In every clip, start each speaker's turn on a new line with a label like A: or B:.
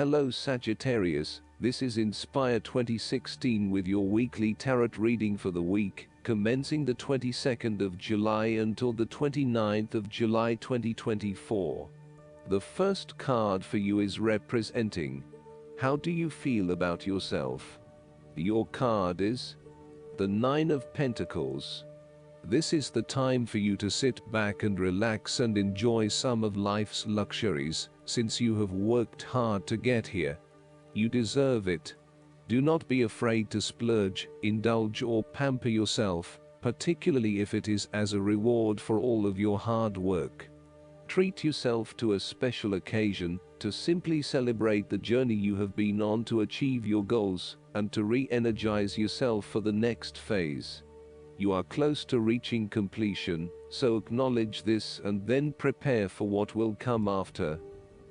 A: Hello Sagittarius, this is Inspire 2016 with your weekly tarot reading for the week, commencing the 22nd of July until the 29th of July 2024. The first card for you is representing, how do you feel about yourself? Your card is the Nine of Pentacles. This is the time for you to sit back and relax and enjoy some of life's luxuries, since you have worked hard to get here. You deserve it. Do not be afraid to splurge, indulge or pamper yourself, particularly if it is as a reward for all of your hard work. Treat yourself to a special occasion, to simply celebrate the journey you have been on to achieve your goals, and to re-energize yourself for the next phase. You are close to reaching completion, so acknowledge this and then prepare for what will come after.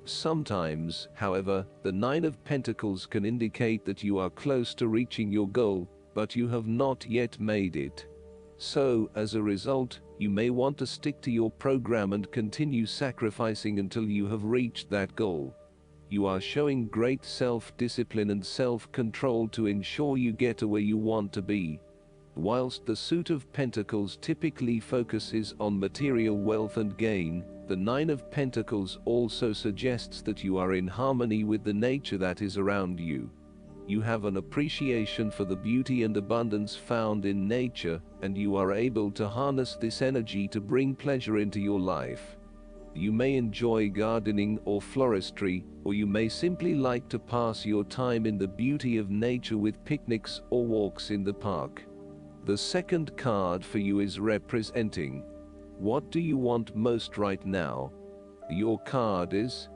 A: Sometimes, however, the Nine of Pentacles can indicate that you are close to reaching your goal, but you have not yet made it. So, as a result, you may want to stick to your program and continue sacrificing until you have reached that goal. You are showing great self-discipline and self-control to ensure you get to where you want to be. Whilst the Suit of Pentacles typically focuses on material wealth and gain, the Nine of Pentacles also suggests that you are in harmony with the nature that is around you. You have an appreciation for the beauty and abundance found in nature, and you are able to harness this energy to bring pleasure into your life. You may enjoy gardening or floristry, or you may simply like to pass your time in the beauty of nature with picnics or walks in the park. The second card for you is representing, what do you want most right now? Your card is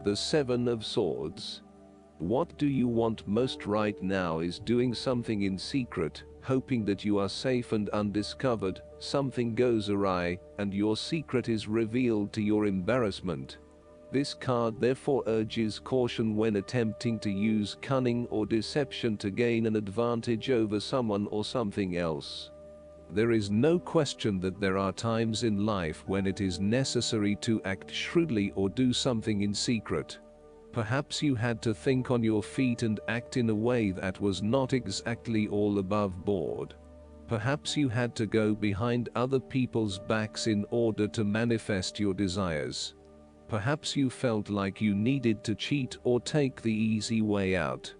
A: the Seven of Swords. What do you want most right now is doing something in secret, hoping that you are safe and undiscovered. Something goes awry, and your secret is revealed to your embarrassment. This card therefore urges caution when attempting to use cunning or deception to gain an advantage over someone or something else. There is no question that there are times in life when it is necessary to act shrewdly or do something in secret. Perhaps you had to think on your feet and act in a way that was not exactly all above board. Perhaps you had to go behind other people's backs in order to manifest your desires. Perhaps you felt like you needed to cheat or take the easy way out.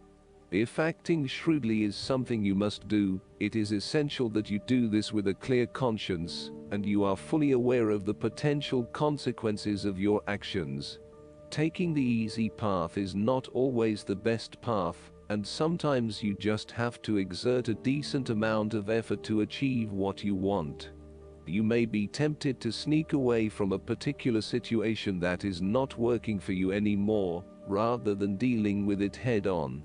A: If acting shrewdly is something you must do, it is essential that you do this with a clear conscience, and you are fully aware of the potential consequences of your actions. Taking the easy path is not always the best path, and sometimes you just have to exert a decent amount of effort to achieve what you want. You may be tempted to sneak away from a particular situation that is not working for you anymore, rather than dealing with it head-on.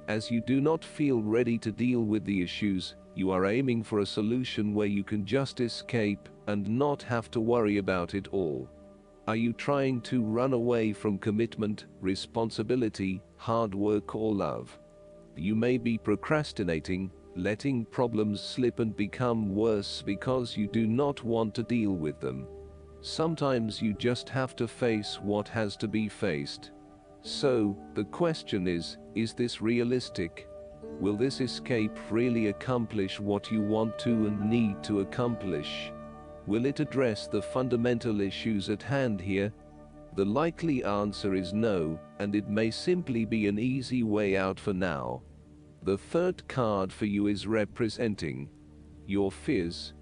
A: As you do not feel ready to deal with the issues, you are aiming for a solution where you can just escape and not have to worry about it all. Are you trying to run away from commitment, responsibility, hard work or love? You may be procrastinating, letting problems slip and become worse because you do not want to deal with them. Sometimes you just have to face what has to be faced. So, the question is this realistic? Will this escape really accomplish what you want to and need to accomplish? Will it address the fundamental issues at hand here? The likely answer is no, and it may simply be an easy way out for now. The third card for you is representing your fears.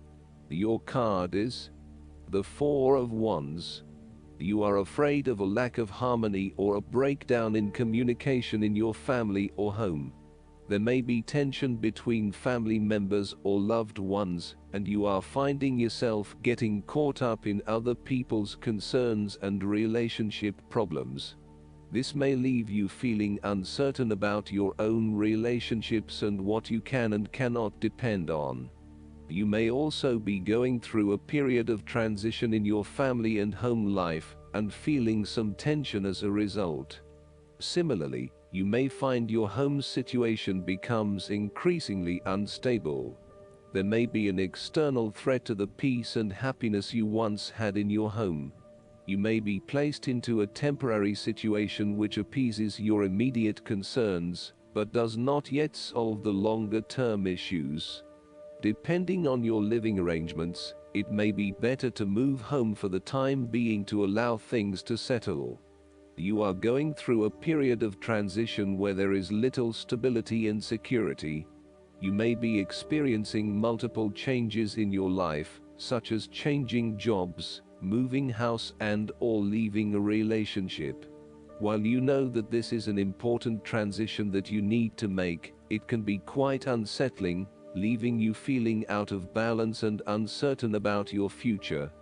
A: Your card is the Four of Wands. You are afraid of a lack of harmony or a breakdown in communication in your family or home. There may be tension between family members or loved ones, and you are finding yourself getting caught up in other people's concerns and relationship problems. This may leave you feeling uncertain about your own relationships and what you can and cannot depend on. You may also be going through a period of transition in your family and home life, and feeling some tension as a result. Similarly, you may find your home situation becomes increasingly unstable. There may be an external threat to the peace and happiness you once had in your home. You may be placed into a temporary situation which appeases your immediate concerns, but does not yet solve the longer-term issues. Depending on your living arrangements, it may be better to move home for the time being to allow things to settle. You are going through a period of transition where there is little stability and security. You may be experiencing multiple changes in your life, such as changing jobs, moving house and/or leaving a relationship. While you know that this is an important transition that you need to make, it can be quite unsettling, leaving you feeling out of balance and uncertain about your future.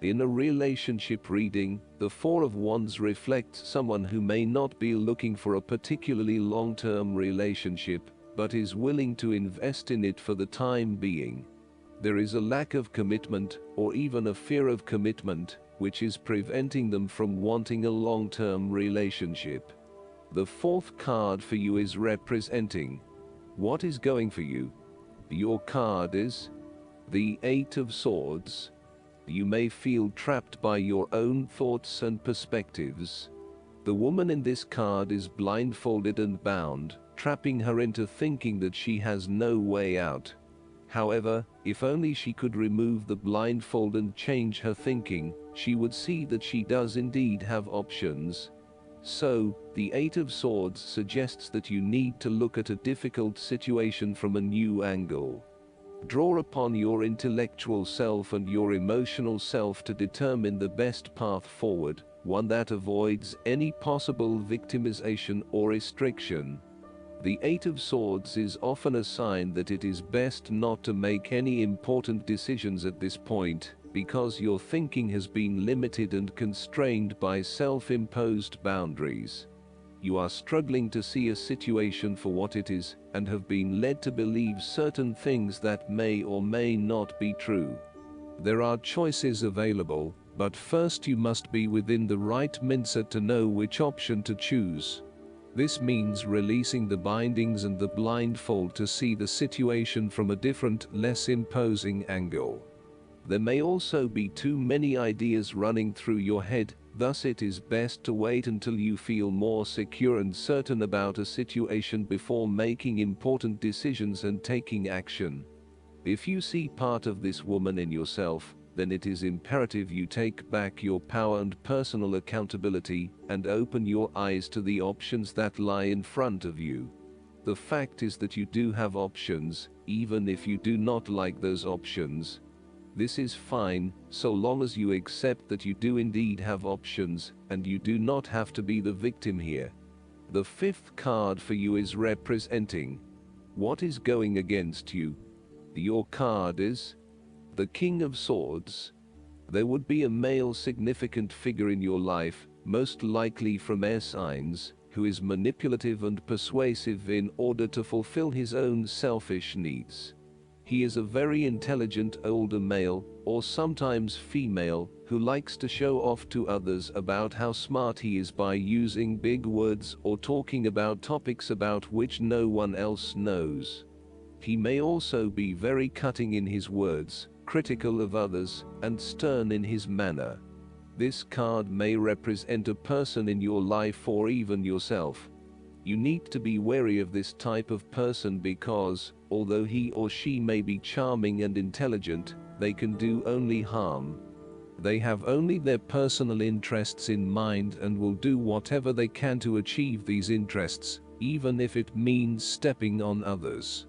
A: In a relationship reading, the Four of Wands reflects someone who may not be looking for a particularly long-term relationship, but is willing to invest in it for the time being. There is a lack of commitment, or even a fear of commitment, which is preventing them from wanting a long-term relationship. The fourth card for you is representing what is going for you. Your card is the Eight of Swords. You may feel trapped by your own thoughts and perspectives. The woman in this card is blindfolded and bound, trapping her into thinking that she has no way out. However, if only she could remove the blindfold and change her thinking, she would see that she does indeed have options. So, the Eight of Swords suggests that you need to look at a difficult situation from a new angle. Draw upon your intellectual self and your emotional self to determine the best path forward, one that avoids any possible victimization or restriction. The Eight of Swords is often a sign that it is best not to make any important decisions at this point, because your thinking has been limited and constrained by self-imposed boundaries. You are struggling to see a situation for what it is, and have been led to believe certain things that may or may not be true. There are choices available, but first you must be within the right mindset to know which option to choose. This means releasing the bindings and the blindfold to see the situation from a different, less imposing angle. There may also be too many ideas running through your head, thus it is best to wait until you feel more secure and certain about a situation before making important decisions and taking action. If you see part of this woman in yourself, then it is imperative you take back your power and personal accountability, and open your eyes to the options that lie in front of you. The fact is that you do have options, even if you do not like those options. This is fine, so long as you accept that you do indeed have options, and you do not have to be the victim here. The fifth card for you is representing what is going against you. Your card is the King of Swords. There would be a male significant figure in your life, most likely from air signs, who is manipulative and persuasive in order to fulfill his own selfish needs. He is a very intelligent older male, or sometimes female, who likes to show off to others about how smart he is by using big words or talking about topics about which no one else knows. He may also be very cutting in his words, critical of others, and stern in his manner. This card may represent a person in your life or even yourself. You need to be wary of this type of person because, although he or she may be charming and intelligent, they can do only harm. They have only their personal interests in mind and will do whatever they can to achieve these interests, even if it means stepping on others.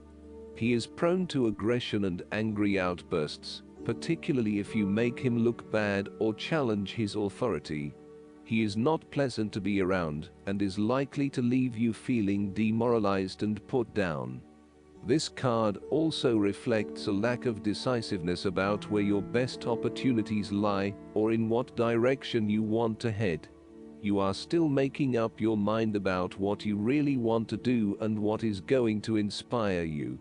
A: He is prone to aggression and angry outbursts, particularly if you make him look bad or challenge his authority. He is not pleasant to be around, and is likely to leave you feeling demoralized and put down. This card also reflects a lack of decisiveness about where your best opportunities lie, or in what direction you want to head. You are still making up your mind about what you really want to do and what is going to inspire you.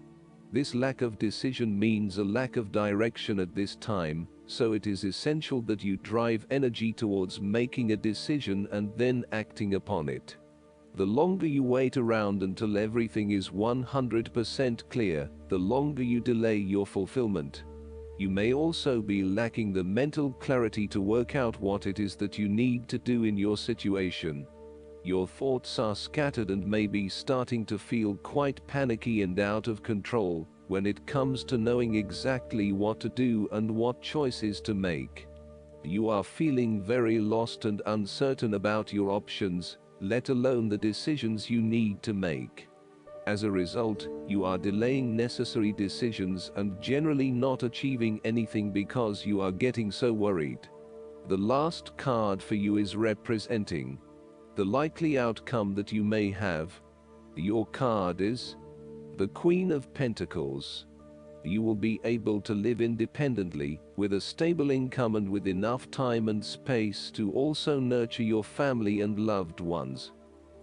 A: This lack of decision means a lack of direction at this time, so it is essential that you drive energy towards making a decision and then acting upon it. The longer you wait around until everything is 100% clear, the longer you delay your fulfillment. You may also be lacking the mental clarity to work out what it is that you need to do in your situation. Your thoughts are scattered and may be starting to feel quite panicky and out of control when it comes to knowing exactly what to do and what choices to make. You are feeling very lost and uncertain about your options, let alone the decisions you need to make. As a result, you are delaying necessary decisions and generally not achieving anything because you are getting so worried. The last card for you is representing the likely outcome that you may have. Your card is the Queen of Pentacles. You will be able to live independently, with a stable income and with enough time and space to also nurture your family and loved ones.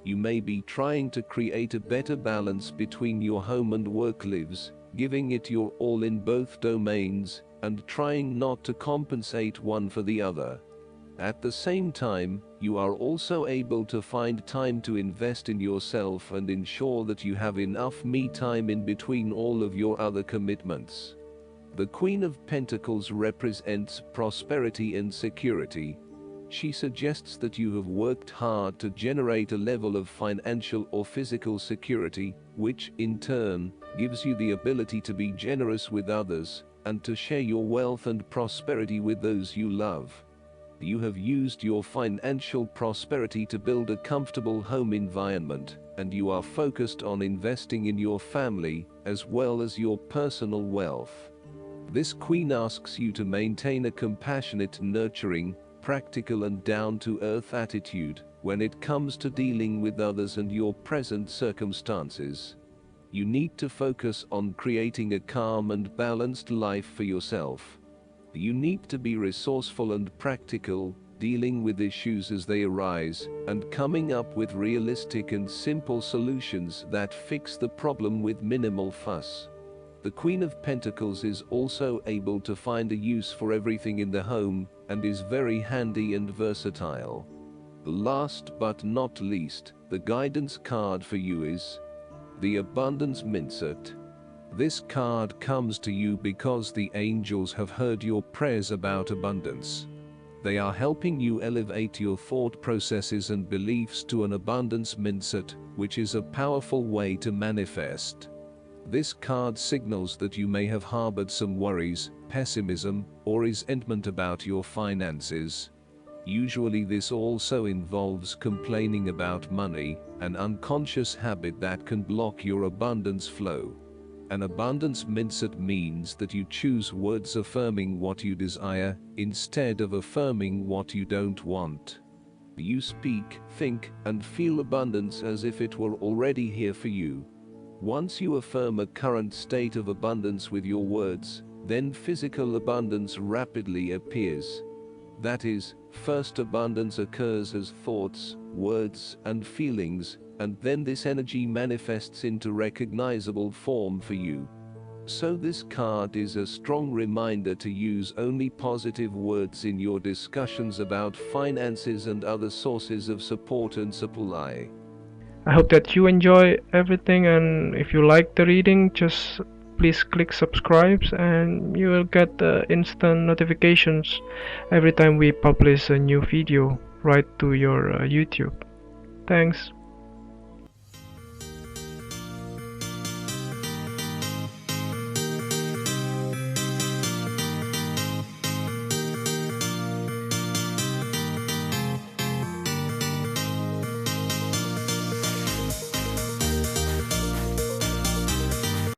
A: You may be trying to create a better balance between your home and work lives, giving it your all in both domains, and trying not to compensate one for the other. At the same time, you are also able to find time to invest in yourself and ensure that you have enough me time in between all of your other commitments. The Queen of Pentacles represents prosperity and security. She suggests that you have worked hard to generate a level of financial or physical security, which, in turn, gives you the ability to be generous with others, and to share your wealth and prosperity with those you love. You have used your financial prosperity to build a comfortable home environment, and you are focused on investing in your family, as well as your personal wealth. This Queen asks you to maintain a compassionate, nurturing, practical and down-to-earth attitude when it comes to dealing with others and your present circumstances. You need to focus on creating a calm and balanced life for yourself. You need to be resourceful and practical, dealing with issues as they arise, and coming up with realistic and simple solutions that fix the problem with minimal fuss. The Queen of Pentacles is also able to find a use for everything in the home, and is very handy and versatile. Last but not least, the guidance card for you is the Abundance Mindset. This card comes to you because the angels have heard your prayers about abundance. They are helping you elevate your thought processes and beliefs to an abundance mindset, which is a powerful way to manifest. This card signals that you may have harbored some worries, pessimism, or resentment about your finances. Usually this also involves complaining about money, an unconscious habit that can block your abundance flow. An abundance mindset means that you choose words affirming what you desire, instead of affirming what you don't want. You speak, think, and feel abundance as if it were already here for you. Once you affirm a current state of abundance with your words, then physical abundance rapidly appears. That is, first abundance occurs as thoughts, words, and feelings, and then this energy manifests into recognizable form for you. So this card is a strong reminder to use only positive words in your discussions about finances and other sources of support and supply.
B: I hope that you enjoy everything, and if you like the reading, just please click subscribe and you will get instant notifications every time we publish a new video right to your YouTube. Thanks.